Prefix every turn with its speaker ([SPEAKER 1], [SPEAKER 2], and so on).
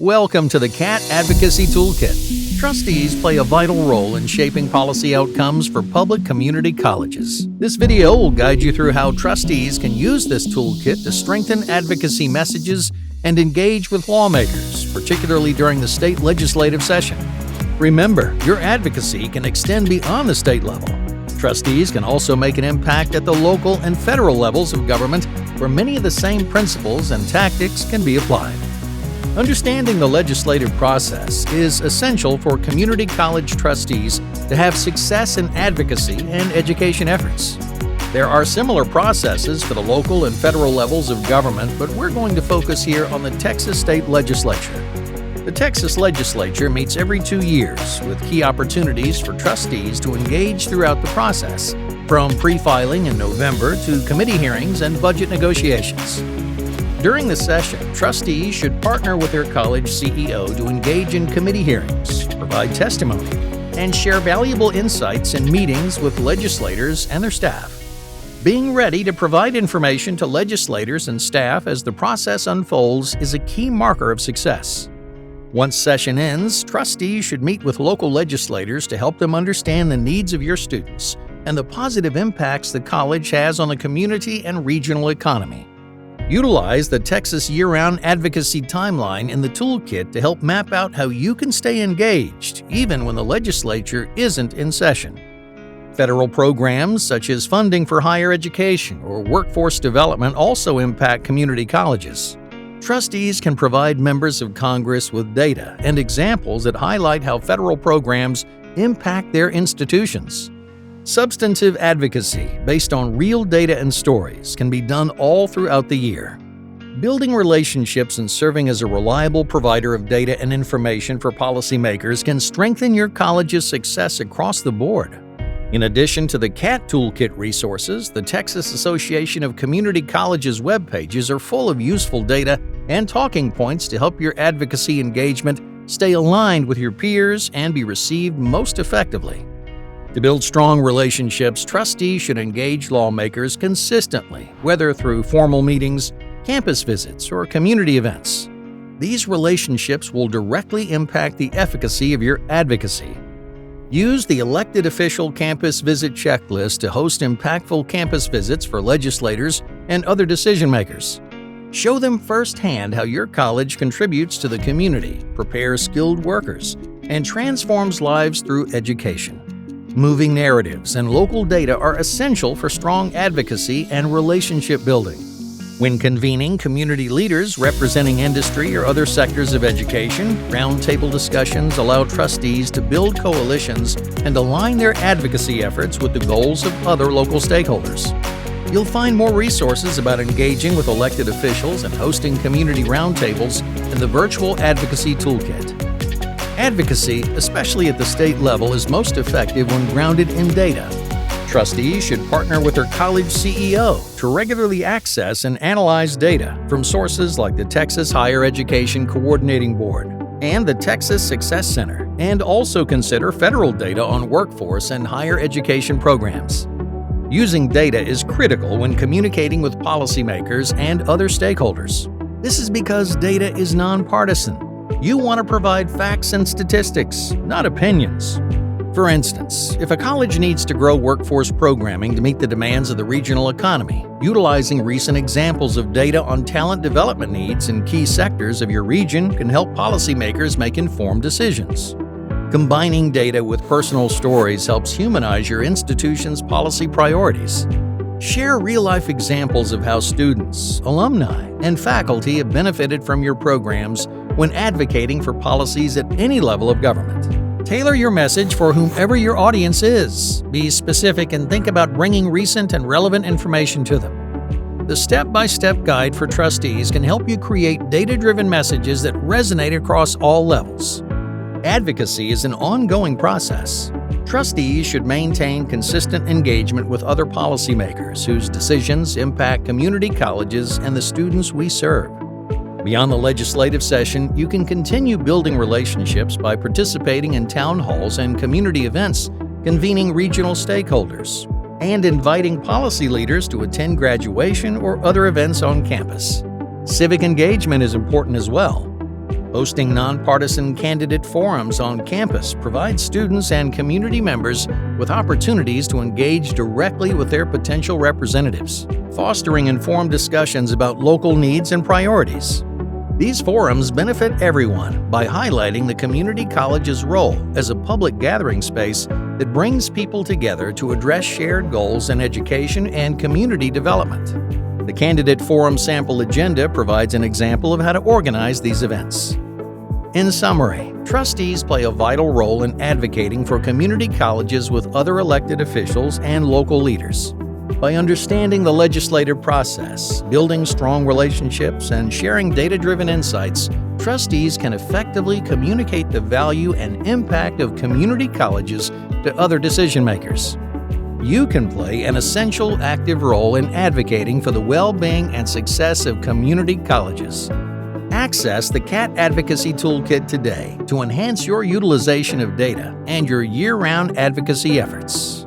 [SPEAKER 1] Welcome to the CCATT Advocacy Toolkit. Trustees play a vital role in shaping policy outcomes for public community colleges. This video will guide you through how trustees can use this toolkit to strengthen advocacy messages and engage with lawmakers, particularly during the state legislative session. Remember, your advocacy can extend beyond the state level. Trustees can also make an impact at the local and federal levels of government, where many of the same principles and tactics can be applied. Understanding the legislative process is essential for community college trustees to have success in advocacy and education efforts. There are similar processes for the local and federal levels of government, but we're going to focus here on the Texas State Legislature. The Texas Legislature meets every 2 years, with key opportunities for trustees to engage throughout the process, from pre-filing in November to committee hearings and budget negotiations. During the session, trustees should partner with their college CEO to engage in committee hearings, provide testimony, and share valuable insights in meetings with legislators and their staff. Being ready to provide information to legislators and staff as the process unfolds is a key marker of success. Once session ends, trustees should meet with local legislators to help them understand the needs of your students and the positive impacts the college has on the community and regional economy. Utilize the Texas Year-Round Advocacy Timeline in the toolkit to help map out how you can stay engaged even when the legislature isn't in session. Federal programs such as funding for higher education or workforce development also impact community colleges. Trustees can provide members of Congress with data and examples that highlight how federal programs impact their institutions. Substantive advocacy based on real data and stories can be done all throughout the year. Building relationships and serving as a reliable provider of data and information for policymakers can strengthen your college's success across the board. In addition to the CCATT Toolkit resources, the Texas Association of Community Colleges web pages are full of useful data and talking points to help your advocacy engagement stay aligned with your peers and be received most effectively. To build strong relationships, trustees should engage lawmakers consistently, whether through formal meetings, campus visits, or community events. These relationships will directly impact the efficacy of your advocacy. Use the Elected Official Campus Visit Checklist to host impactful campus visits for legislators and other decision-makers. Show them firsthand how your college contributes to the community, prepares skilled workers, and transforms lives through education. Moving narratives and local data are essential for strong advocacy and relationship building. When convening community leaders representing industry or other sectors of education, roundtable discussions allow trustees to build coalitions and align their advocacy efforts with the goals of other local stakeholders. You'll find more resources about engaging with elected officials and hosting community roundtables in the Virtual Advocacy Toolkit. Advocacy, especially at the state level, is most effective when grounded in data. Trustees should partner with their college CEO to regularly access and analyze data from sources like the Texas Higher Education Coordinating Board and the Texas Success Center, and also consider federal data on workforce and higher education programs. Using data is critical when communicating with policymakers and other stakeholders. This is because data is nonpartisan. You want to provide facts and statistics, not opinions. For instance, if a college needs to grow workforce programming to meet the demands of the regional economy, utilizing recent examples of data on talent development needs in key sectors of your region can help policymakers make informed decisions. Combining data with personal stories helps humanize your institution's policy priorities. Share real-life examples of how students, alumni, and faculty have benefited from your programs when advocating for policies at any level of government. Tailor your message for whomever your audience is. Be specific and think about bringing recent and relevant information to them. The step-by-step guide for trustees can help you create data-driven messages that resonate across all levels. Advocacy is an ongoing process. Trustees should maintain consistent engagement with other policymakers whose decisions impact community colleges and the students we serve. Beyond the legislative session, you can continue building relationships by participating in town halls and community events, convening regional stakeholders, and inviting policy leaders to attend graduation or other events on campus. Civic engagement is important as well. Hosting nonpartisan candidate forums on campus provides students and community members with opportunities to engage directly with their potential representatives, fostering informed discussions about local needs and priorities. These forums benefit everyone by highlighting the community college's role as a public gathering space that brings people together to address shared goals in education and community development. The Candidate Forum Sample Agenda provides an example of how to organize these events. In summary, trustees play a vital role in advocating for community colleges with other elected officials and local leaders. By understanding the legislative process, building strong relationships, and sharing data-driven insights, trustees can effectively communicate the value and impact of community colleges to other decision-makers. You can play an essential active role in advocating for the well-being and success of community colleges. Access the CCATT Advocacy Toolkit today to enhance your utilization of data and your year-round advocacy efforts.